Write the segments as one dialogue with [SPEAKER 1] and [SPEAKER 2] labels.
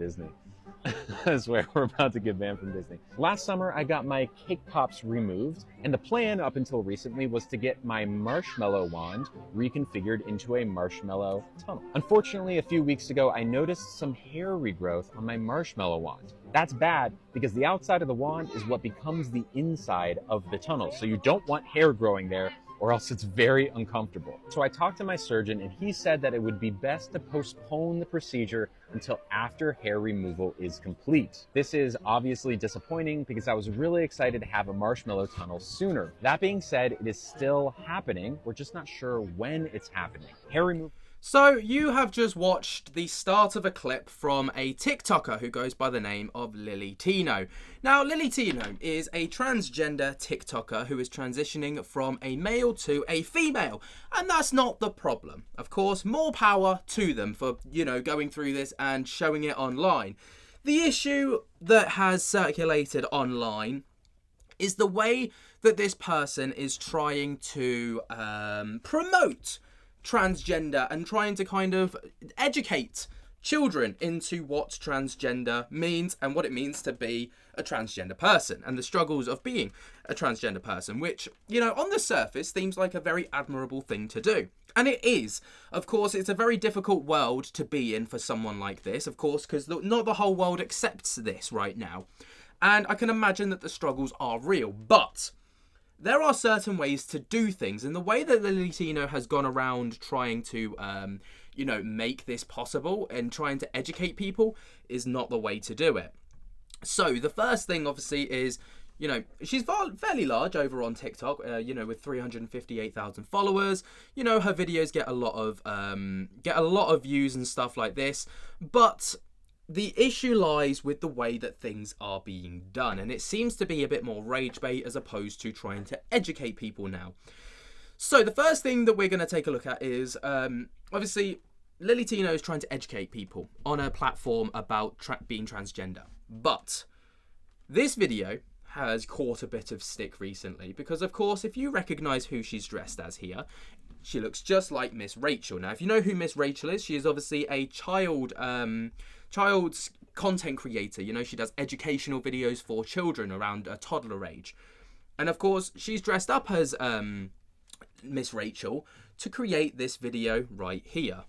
[SPEAKER 1] Disney. I swear, we're about to get banned from Disney. Last summer, I got my cake pops removed, and the plan up until recently was to get my marshmallow wand reconfigured into a marshmallow tunnel. Unfortunately, a few weeks ago, I noticed some hair regrowth on my marshmallow wand. That's bad because the outside of the wand is what becomes the inside of the tunnel, so you don't want hair growing there, or else it's very uncomfortable. So I talked to my surgeon and he said that it would be best to postpone the procedure until after hair removal is complete. This is obviously disappointing because I was really excited to have a marshmallow tunnel sooner. That being said, it is still happening. We're just not sure when it's happening. Hair removal.
[SPEAKER 2] So you have just watched the start of a clip from a TikToker who goes by the name of Lilly Tino. Now, Lilly Tino is a transgender TikToker who is transitioning from a male to a female. And that's not the problem. Of course, more power to them for, going through this and showing it online. The issue that has circulated online is the way that this person is trying to promote transgender and trying to kind of educate children into what transgender means and what it means to be a transgender person and the struggles of being a transgender person, which, on the surface seems like a very admirable thing to do. And it is. Of course, it's a very difficult world to be in for someone like this, of course, because not the whole world accepts this right now. And I can imagine that the struggles are real, but there are certain ways to do things, and the way that Lilly Tino has gone around trying to, make this possible and trying to educate people is not the way to do it. So the first thing, obviously, is, she's fairly large over on TikTok, with 358,000 followers. Her videos get a lot of views and stuff like this, but the issue lies with the way that things are being done, and it seems to be a bit more rage bait as opposed to trying to educate people now. So the first thing that we're going to take a look at is, obviously, Lilly Tino is trying to educate people on a platform about being transgender. But this video has caught a bit of stick recently because, of course, if you recognise who she's dressed as here, she looks just like Miss Rachel. Now, if you know who Miss Rachel is, she is obviously a child's content creator. She does educational videos for children around a toddler age. And of course, she's dressed up as Miss Rachel to create this video right here.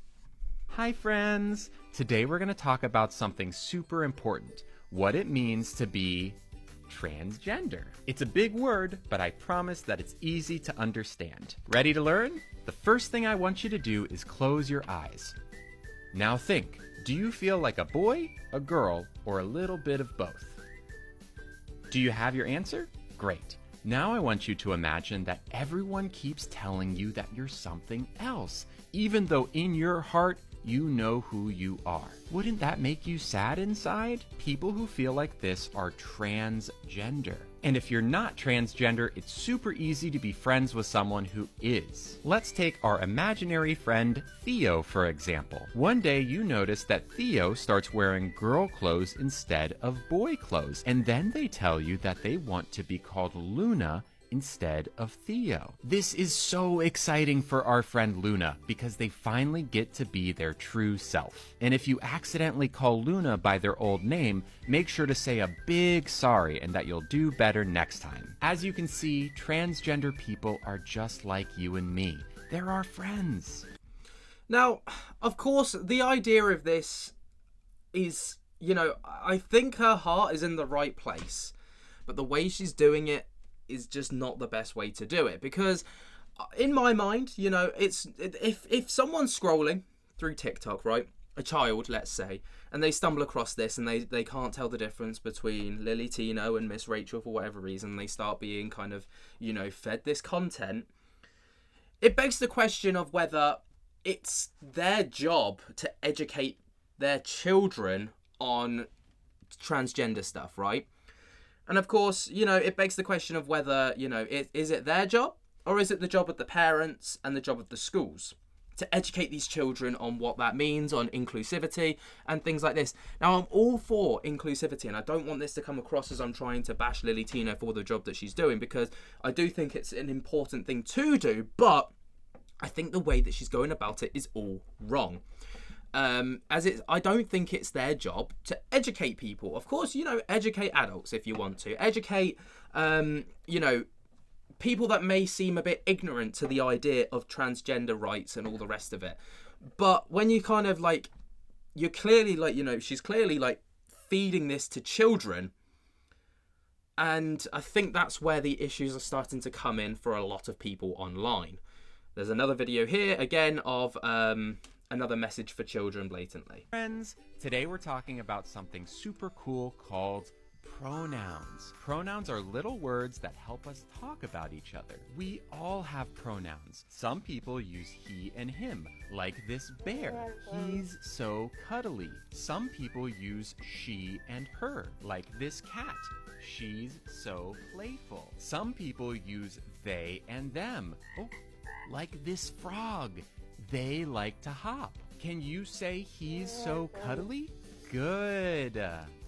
[SPEAKER 1] Hi friends! Today we're going to talk about something super important. What it means to be transgender. It's a big word, but I promise that it's easy to understand. Ready to learn? The first thing I want you to do is close your eyes. Now think. Do you feel like a boy, a girl, or a little bit of both? Do you have your answer? Great. Now I want you to imagine that everyone keeps telling you that you're something else, even though in your heart you know who you are. Wouldn't that make you sad inside? People who feel like this are transgender. And if you're not transgender, it's super easy to be friends with someone who is. Let's take our imaginary friend Theo, for example. One day you notice that Theo starts wearing girl clothes instead of boy clothes, and then they tell you that they want to be called Luna instead of Theo. This is so exciting for our friend Luna because they finally get to be their true self. And if you accidentally call Luna by their old name, make sure to say a big sorry and that you'll do better next time. As you can see, transgender people are just like you and me. They're our friends.
[SPEAKER 2] Now, of course, the idea of this is, I think her heart is in the right place, but the way she's doing it is just not the best way to do it, because in my mind, it's if someone's scrolling through TikTok, right, a child, let's say, and they stumble across this and they can't tell the difference between Lilly Tino and Miss Rachel for whatever reason, they start being kind of, fed this content, it begs the question of whether it's their job to educate their children on transgender stuff, right? And of course, it begs the question of whether, is it their job or is it the job of the parents and the job of the schools to educate these children on what that means, on inclusivity and things like this. Now, I'm all for inclusivity, and I don't want this to come across as I'm trying to bash Lilly Tino for the job that she's doing, because I do think it's an important thing to do, but I think the way that she's going about it is all wrong. I don't think it's their job to educate people. Of course, educate adults if you want to. Educate, people that may seem a bit ignorant to the idea of transgender rights and all the rest of it. But when you kind of you're clearly she's clearly feeding this to children. And I think that's where the issues are starting to come in for a lot of people online. There's another video here, again, of another message for children blatantly.
[SPEAKER 1] Friends, today we're talking about something super cool called pronouns. Pronouns are little words that help us talk about each other. We all have pronouns. Some people use he and him, like this bear. He's so cuddly. Some people use she and her, like this cat. She's so playful. Some people use they and them. Oh, like this frog. They like to hop. Can you say he's so cuddly? Good.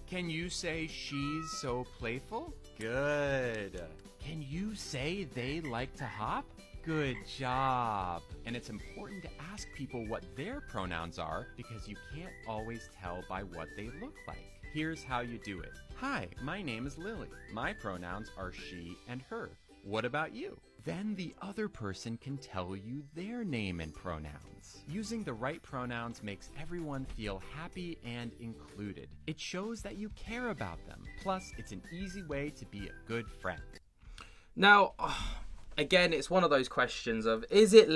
[SPEAKER 1] Can you say she's so playful? Good. Can you say they like to hop? Good job. And it's important to ask people what their pronouns are because you can't always tell by what they look like. Here's how you do it. Hi, my name is Lily. My pronouns are she and her. What about you? Then the other person can tell you their name and pronouns. Using the right pronouns makes everyone feel happy and included. It shows that you care about them. Plus, it's an easy way to be a good friend.
[SPEAKER 2] Now, again, it's one of those questions of, is it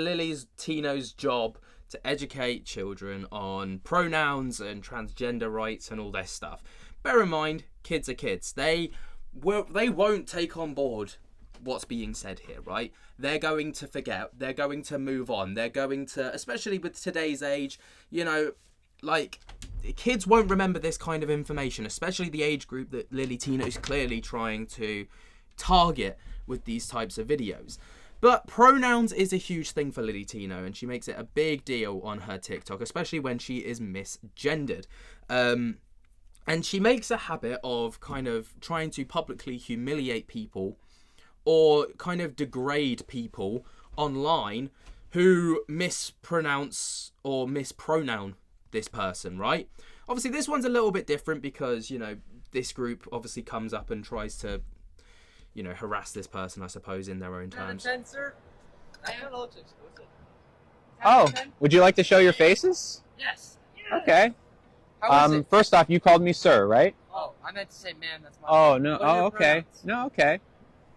[SPEAKER 2] Tino's job to educate children on pronouns and transgender rights and all this stuff? Bear in mind, kids are kids. They won't take on board what's being said here, right? They're going to forget. They're going to move on. They're going to, especially with today's age, kids won't remember this kind of information, especially the age group that Lilly Tino is clearly trying to target with these types of videos. But pronouns is a huge thing for Lilly Tino, and she makes it a big deal on her TikTok, especially when she is misgendered. And she makes a habit of kind of trying to publicly humiliate people or kind of degrade people online who mispronounce or mispronoun this person, right? Obviously, this one's a little bit different because, this group obviously comes up and tries to, harass this person, I suppose, in their own terms.
[SPEAKER 3] Oh, would you like to show your faces?
[SPEAKER 4] Yes.
[SPEAKER 3] Okay.
[SPEAKER 4] How is it?
[SPEAKER 3] First off, you called me sir, right?
[SPEAKER 4] Oh, I meant to say ma'am. That's my
[SPEAKER 3] Oh,
[SPEAKER 4] name.
[SPEAKER 3] no.
[SPEAKER 4] What are
[SPEAKER 3] Oh,
[SPEAKER 4] your
[SPEAKER 3] okay.
[SPEAKER 4] pronouns?
[SPEAKER 3] No, okay.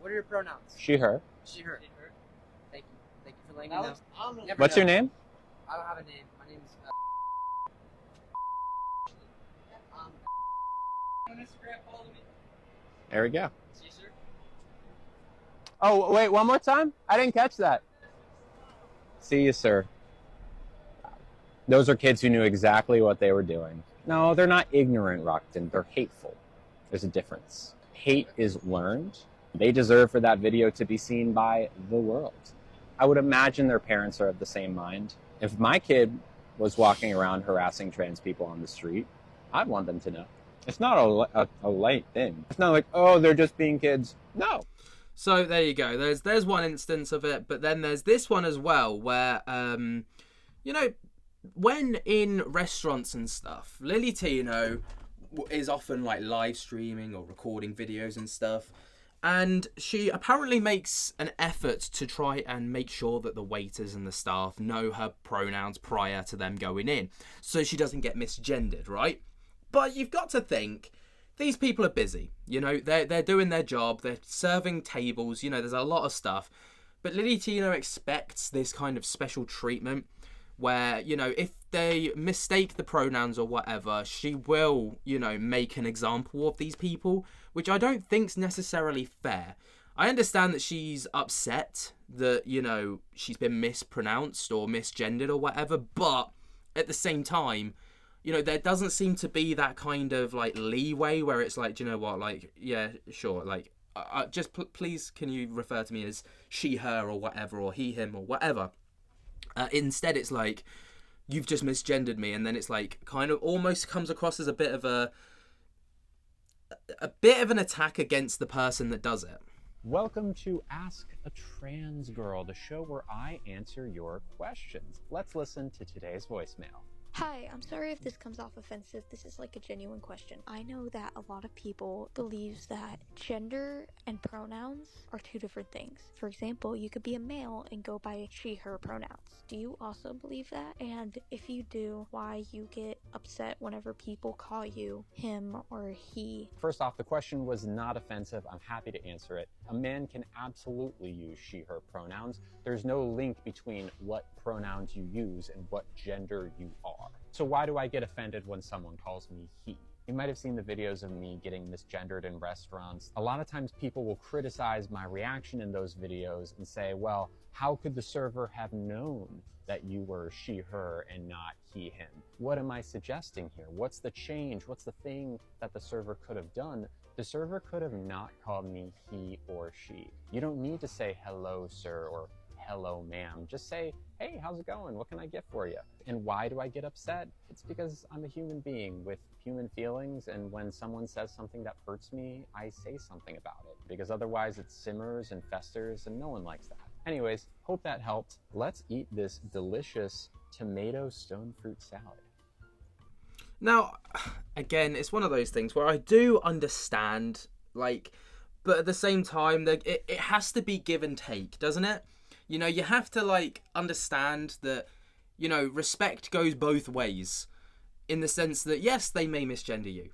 [SPEAKER 4] What are your pronouns?
[SPEAKER 3] She, her.
[SPEAKER 4] She, her. Thank you. Thank you for letting me know. Never
[SPEAKER 3] What's
[SPEAKER 4] know.
[SPEAKER 3] your name?
[SPEAKER 4] I don't have a name. My name's on Instagram, follow me.
[SPEAKER 3] There we go.
[SPEAKER 4] See, sir?
[SPEAKER 3] Oh, wait, one more time? I didn't catch that. See you, sir. Those are kids who knew exactly what they were doing. No, they're not ignorant, Rockton. They're hateful. There's a difference. Hate is learned. They deserve for that video to be seen by the world. I would imagine their parents are of the same mind. If my kid was walking around harassing trans people on the street, I'd want them to know. It's not a light thing. It's not like, oh, they're just being kids. No.
[SPEAKER 2] So there you go. There's one instance of it, but then there's this one as well where, when in restaurants and stuff, Lilly Tino is often live streaming or recording videos and stuff. And she apparently makes an effort to try and make sure that the waiters and the staff know her pronouns prior to them going in, so she doesn't get misgendered, right? But you've got to think, these people are busy. They're doing their job. They're serving tables. There's a lot of stuff. But Lilly Tino expects this kind of special treatment where, if they mistake the pronouns or whatever, she will, make an example of these people, which I don't think's necessarily fair. I understand that she's upset that, she's been mispronounced or misgendered or whatever, but at the same time, there doesn't seem to be that kind of leeway where it's do you know what, yeah, sure, please can you refer to me as she, her, or whatever, or he, him, or whatever. Instead, it's you've just misgendered me, and then it's kind of almost comes across as a bit of an attack against the person that does it.
[SPEAKER 3] Welcome to Ask a Trans Girl, the show where I answer your questions. Let's listen to today's voicemail.
[SPEAKER 5] Hi, I'm sorry if this comes off offensive. This is like a genuine question. I know that a lot of people believes that gender and pronouns are two different things. For example, you could be a male and go by she, her pronouns. Do you also believe that? And if you do, why you get upset whenever people call you him or he?
[SPEAKER 3] First off, the question was not offensive. I'm happy to answer it. A man can absolutely use she, her pronouns. There's no link between what pronouns you use and what gender you are. So why do I get offended when someone calls me he? You might have seen the videos of me getting misgendered in restaurants. A lot of times people will criticize my reaction in those videos and say, well, how could the server have known that you were she, her, and not he, him? What am I suggesting here? What's the change? What's the thing that the server could have done? The server could have not called me he or she. You don't need to say hello, sir, or hello, ma'am. Just say, hey, how's it going? What can I get for you? And why do I get upset? It's because I'm a human being with human feelings, and when someone says something that hurts me, I say something about it, because otherwise it simmers and festers, and no one likes that. Anyways, hope that helped. Let's eat this delicious tomato stone fruit salad.
[SPEAKER 2] Now, again, it's one of those things where I do understand, but at the same time, it has to be give and take, doesn't it? You know, you have to, understand that, respect goes both ways. In the sense that, yes, they may misgender you,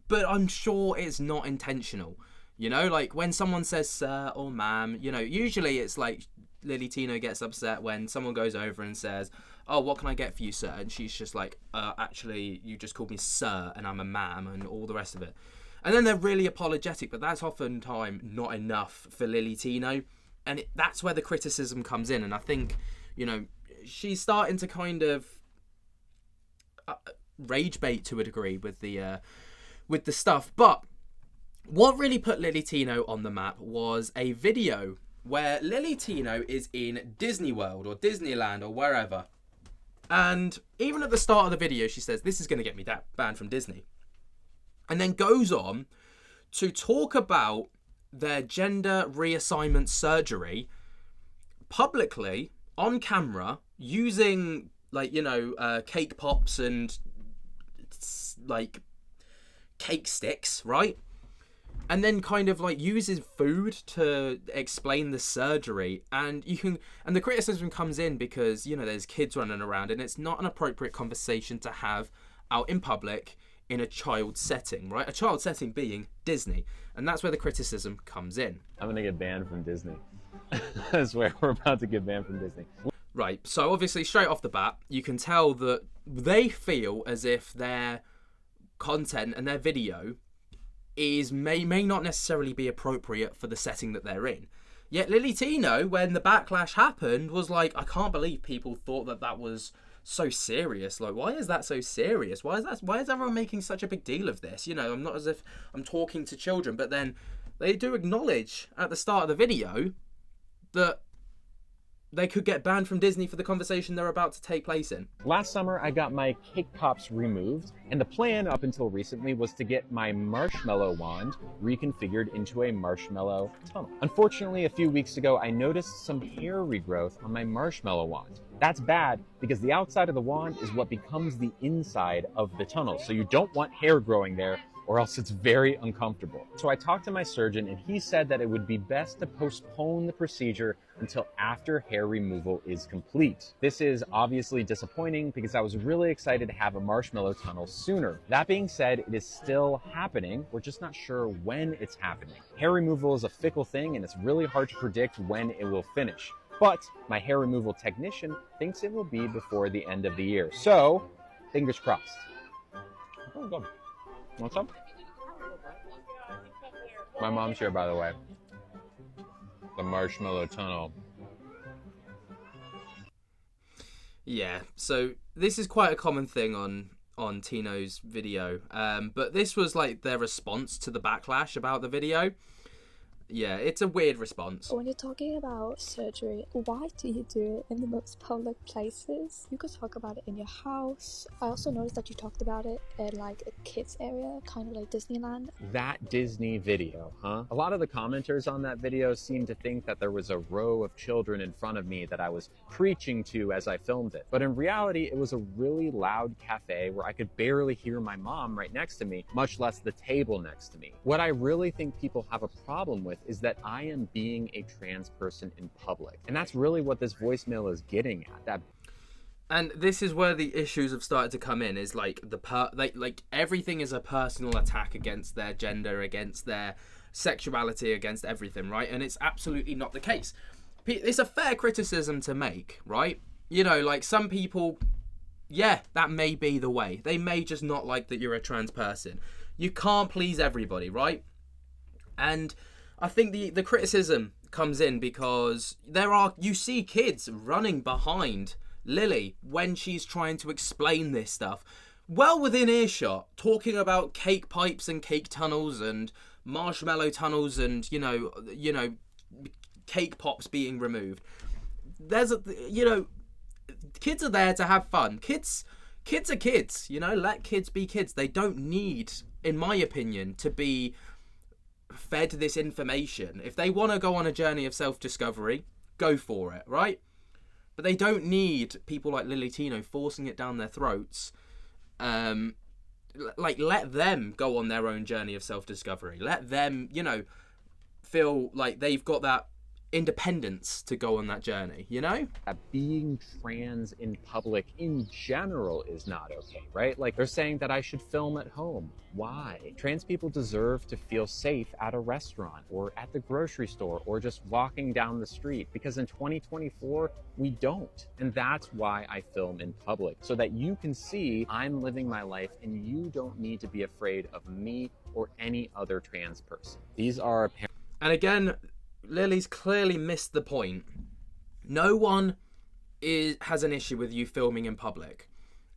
[SPEAKER 2] but I'm sure it's not intentional. When someone says sir or ma'am, usually it's like Lilly Tino gets upset when someone goes over and says, oh, what can I get for you, sir? And she's just like, actually, you just called me sir and I'm a ma'am and all the rest of it. And then they're really apologetic, but that's oftentimes not enough for Lilly Tino. And that's where the criticism comes in. And I think, she's starting to kind of rage bait to a degree with the stuff. But what really put Lilly Tino on the map was a video where Lilly Tino is in Disney World or Disneyland or wherever. And even at the start of the video, she says, this is going to get me banned from Disney. And then goes on to talk about their gender reassignment surgery publicly on camera using cake pops and cake sticks, right? And then kind of uses food to explain the surgery. And the criticism comes in because, there's kids running around and it's not an appropriate conversation to have out in public in a child setting, right? A child setting being Disney. And that's where the criticism comes in.
[SPEAKER 3] I'm gonna get banned from Disney. I swear, we're about to get banned from Disney.
[SPEAKER 2] Right, so obviously straight off the bat, you can tell that they feel as if their content and their video may not necessarily be appropriate for the setting that they're in. Yet Lilly Tino, when the backlash happened, was like, I can't believe people thought that was so serious. Why is that so serious? Why is everyone making such a big deal of this? I'm not as if I'm talking to children, but then they do acknowledge at the start of the video that they could get banned from Disney for the conversation they're about to take place in.
[SPEAKER 3] Last summer, I got my cake pops removed, and the plan up until recently was to get my marshmallow wand reconfigured into a marshmallow tunnel. Unfortunately, a few weeks ago, I noticed some hair regrowth on my marshmallow wand. That's bad because the outside of the wand is what becomes the inside of the tunnel, so you don't want hair growing there, or else it's very uncomfortable. So I talked to my surgeon and he said that it would be best to postpone the procedure until after hair removal is complete. This is obviously disappointing because I was really excited to have a marshmallow tunnel sooner. That being said, it is still happening. We're just not sure when it's happening. Hair removal is a fickle thing and it's really hard to predict when it will finish. But my hair removal technician thinks it will be before the end of the year. So, fingers crossed. Oh, go. Want some? My mom's here, by the way. The marshmallow tunnel.
[SPEAKER 2] Yeah, so this is quite a common thing on Tino's video. But this was their response to the backlash about the video. Yeah, it's a weird response.
[SPEAKER 6] When you're talking about surgery, why do you do it in the most public places? You could talk about it in your house. I also noticed that you talked about it in like a kids area, kind of like Disneyland.
[SPEAKER 3] That Disney video, huh? A lot of the commenters on that video seemed to think that there was a row of children in front of me that I was preaching to as I filmed it. But in reality, it was a really loud cafe where I could barely hear my mom right next to me, much less the table next to me. What I really think people have a problem with is that I am being a trans person in public. And that's really what this voicemail is getting at.
[SPEAKER 2] And this is where the issues have started to come in, is like everything is a personal attack against their gender, against their sexuality, against everything, right? And it's absolutely not the case. It's a fair criticism to make, right? You know, like some people, yeah, that may be the way. They may just not like that you're a trans person. You can't please everybody, right? And I think the criticism comes in because you see kids running behind Lilly when she's trying to explain this stuff, well within earshot, talking about cake pipes and cake tunnels and marshmallow tunnels and you know cake pops being removed. Kids are there to have fun. Kids are kids, let kids be kids. They don't need, in my opinion, to be fed this information. If they want to go on a journey of self-discovery, go for it, right? But they don't need people like Lilly Tino forcing it down their throats. Let them go on their own journey of self-discovery. Let them, feel like they've got that independence to go on that journey,
[SPEAKER 3] Being trans in public in general is not okay, right? Like they're saying that I should film at home. Why? Trans people deserve to feel safe at a restaurant or at the grocery store or just walking down the street, because in 2024, we don't. And that's why I film in public, so that you can see I'm living my life and you don't need to be afraid of me or any other trans person. These are
[SPEAKER 2] And again, Lily's clearly missed the point. No one has an issue with you filming in public.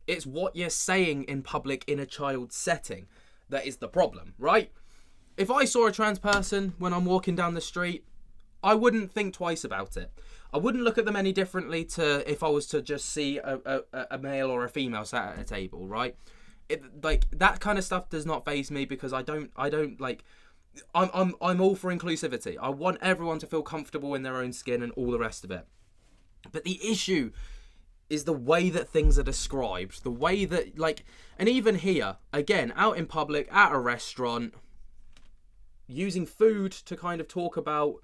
[SPEAKER 2] It's what you're saying in public in a child's setting that is the problem, right? If I saw a trans person when I'm walking down the street, I wouldn't think twice about it. I wouldn't look at them any differently to if I was to just see a male or a female sat at a table, right? That kind of stuff does not faze me, because I'm all for inclusivity. I want everyone to feel comfortable in their own skin and all the rest of it. But the issue is the way that things are described, the way that, and even here, again, out in public, at a restaurant, using food to kind of talk about...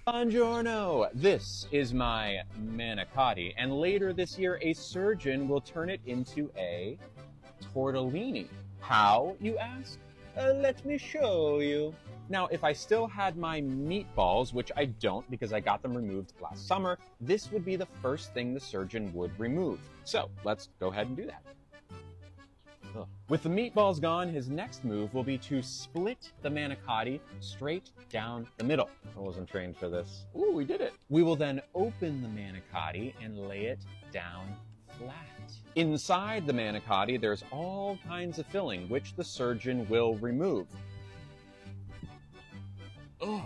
[SPEAKER 3] Buongiorno! This is my manicotti, and later this year, a surgeon will turn it into a tortellini. How, you ask? Let me show you. Now, if I still had my meatballs, which I don't because I got them removed last summer, this would be the first thing the surgeon would remove. So, let's go ahead and do that. Ugh. With the meatballs gone, his next move will be to split the manicotti straight down the middle. I wasn't trained for this. Ooh, we did it. We will then open the manicotti and lay it down flat. Inside the manicotti, there's all kinds of filling, which the surgeon will remove. Ugh.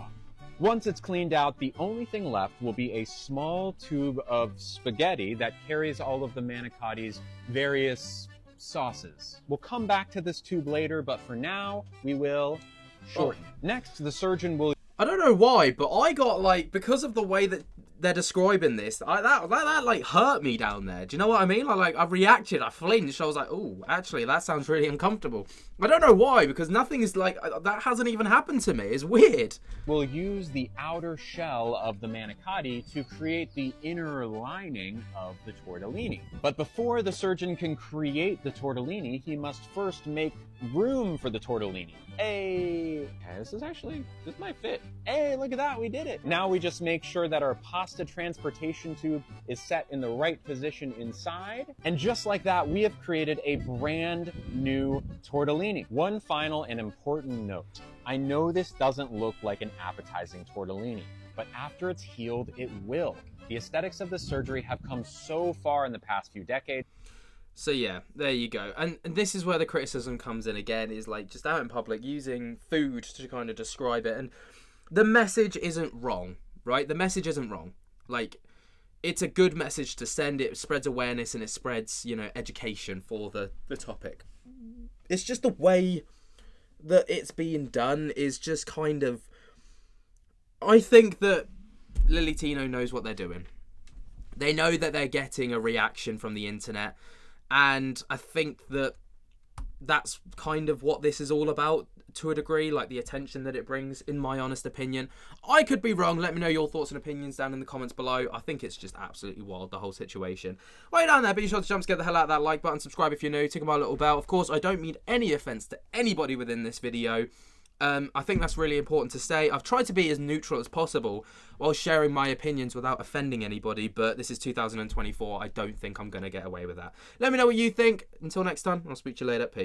[SPEAKER 3] Once it's cleaned out, the only thing left will be a small tube of spaghetti that carries all of the manicotti's various sauces. We'll come back to this tube later, but for now, we will shorten. Next, the surgeon will...
[SPEAKER 2] I don't know why, but I got, because of the way that they're describing this, that hurt me down there. Do you know what I mean? I reacted, I flinched, I was like, oh, actually, that sounds really uncomfortable. I don't know why, because nothing is that hasn't even happened to me. It's weird.
[SPEAKER 3] We'll use the outer shell of the manicotti to create the inner lining of the tortellini. But before the surgeon can create the tortellini, he must first make room for the tortellini. Hey, this might fit. Hey, look at that, we did it. Now we just make sure that our pasta transportation tube is set in the right position inside. And just like that, we have created a brand new tortellini. One final and important note. I know this doesn't look like an appetizing tortellini, but after it's healed, it will. The aesthetics of the surgery have come so far in the past few decades.
[SPEAKER 2] So yeah, there you go. And this is where the criticism comes in again, is like just out in public using food to kind of describe it. And the message isn't wrong, right? The message isn't wrong. Like, it's a good message to send. It spreads awareness and it spreads, you know, education for the topic. It's just the way that it's being done is just kind of... I think that Lilly Tino knows what they're doing. They know that they're getting a reaction from the internet. And I think that that's kind of what this is all about to a degree, like the attention that it brings, in my honest opinion. I could be wrong. Let me know your thoughts and opinions down in the comments below. I think it's just absolutely wild, the whole situation. While you're down there, be sure to jump to get the hell out of that like button, subscribe if you're new, tick my little bell. Of course, I don't mean any offense to anybody within this video. I think that's really important to say. I've tried to be as neutral as possible while sharing my opinions without offending anybody, but this is 2024. I don't think I'm going to get away with that. Let me know what you think. Until next time, I'll speak to you later. Peace.